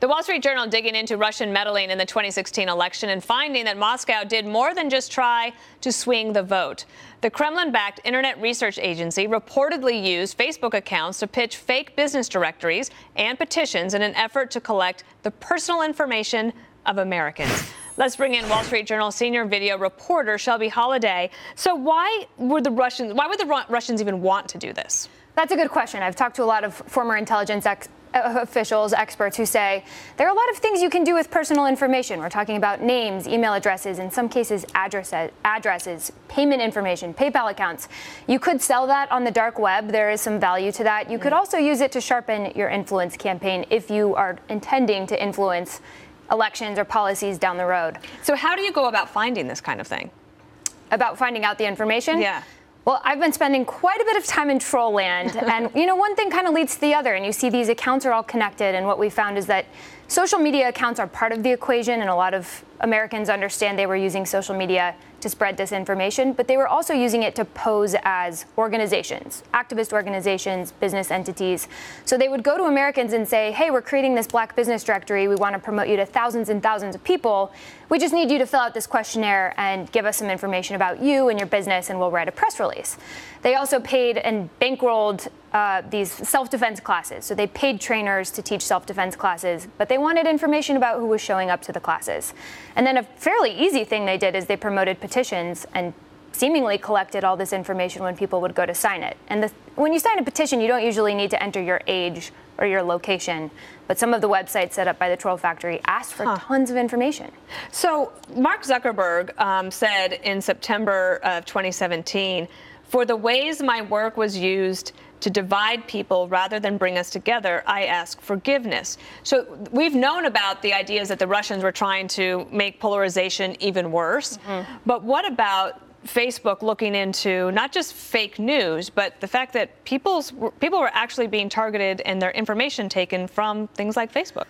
The Wall Street Journal digging into Russian meddling in the 2016 election and finding that Moscow did more than just try to swing the vote. The Kremlin-backed Internet Research Agency reportedly used Facebook accounts to pitch fake business directories and petitions in an effort to collect the personal information of Americans. Let's bring in Wall Street Journal senior video reporter Shelby Holliday. So why would the Russians even want to do this? That's a good question. I've talked to a lot of former intelligence officials, experts who say there are a lot of things you can do with personal information. We're talking about names, email addresses, in some cases addresses, payment information, PayPal accounts. You could sell that on the dark web. There is some value to that. You could also use it to sharpen your influence campaign if you are intending to influence elections or policies down the road. So how do you go about finding this kind of thing? About finding out the information? Yeah. Well, I've been spending quite a bit of time in troll land, and one thing kind of leads to the other, and you see these accounts are all connected, and what we found is that social media accounts are part of the equation, and a lot of Americans understand they were using social media to spread disinformation, but they were also using it to pose as organizations, activist organizations, business entities. So they would go to Americans and say, hey, we're creating this black business directory. We want to promote you to thousands and thousands of people. We just need you to fill out this questionnaire and give us some information about you and your business, and we'll write a press release. They also paid and bankrolled these self-defense classes. So they paid trainers to teach self-defense classes, but they wanted information about who was showing up to the classes. And then a fairly easy thing they did is they promoted petitions and seemingly collected all this information when people would go to sign it. And when you sign a petition, you don't usually need to enter your age or your location, but some of the websites set up by the Troll Factory asked for tons of information. So Mark Zuckerberg said in September of 2017, for the ways my work was used to divide people rather than bring us together, I ask forgiveness. So we've known about the ideas that the Russians were trying to make polarization even worse. But what about Facebook looking into not just fake news, but the fact that people were actually being targeted and their information taken from things like Facebook?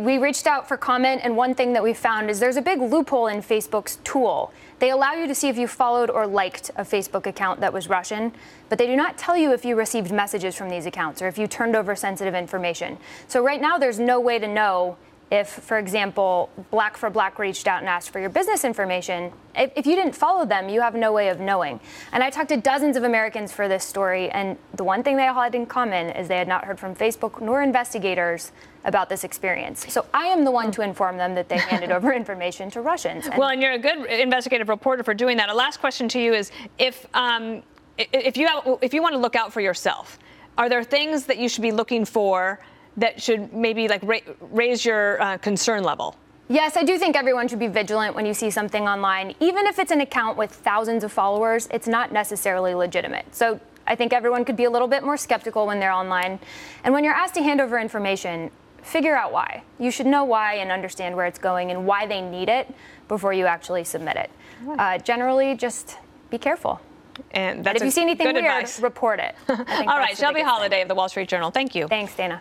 We reached out for comment, and one thing that we found is there's a big loophole in Facebook's tool. They allow you to see if you followed or liked a Facebook account that was Russian, but they do not tell you if you received messages from these accounts or if you turned over sensitive information. So right now, there's no way to know if, for example, Black for Black reached out and asked for your business information. If you didn't follow them, you have no way of knowing. And I talked to dozens of Americans for this story, and the one thing they all had in common is they had not heard from Facebook nor investigators about this experience. So I am the one to inform them that they handed over information to Russians. Well, and you're a good investigative reporter for doing that. A last question to you is, if you want to look out for yourself, are there things that you should be looking for that should maybe raise your concern level? Yes, I do think everyone should be vigilant when you see something online. Even if it's an account with thousands of followers, it's not necessarily legitimate. So I think everyone could be a little bit more skeptical when they're online. And when you're asked to hand over information, figure out why. You should know why and understand where it's going and why they need it before you actually submit it. Generally, just be careful. And that's if you see anything weird, advice. Report it. All right, Shelby Holliday of the Wall Street Journal. Thank you. Thanks, Dana.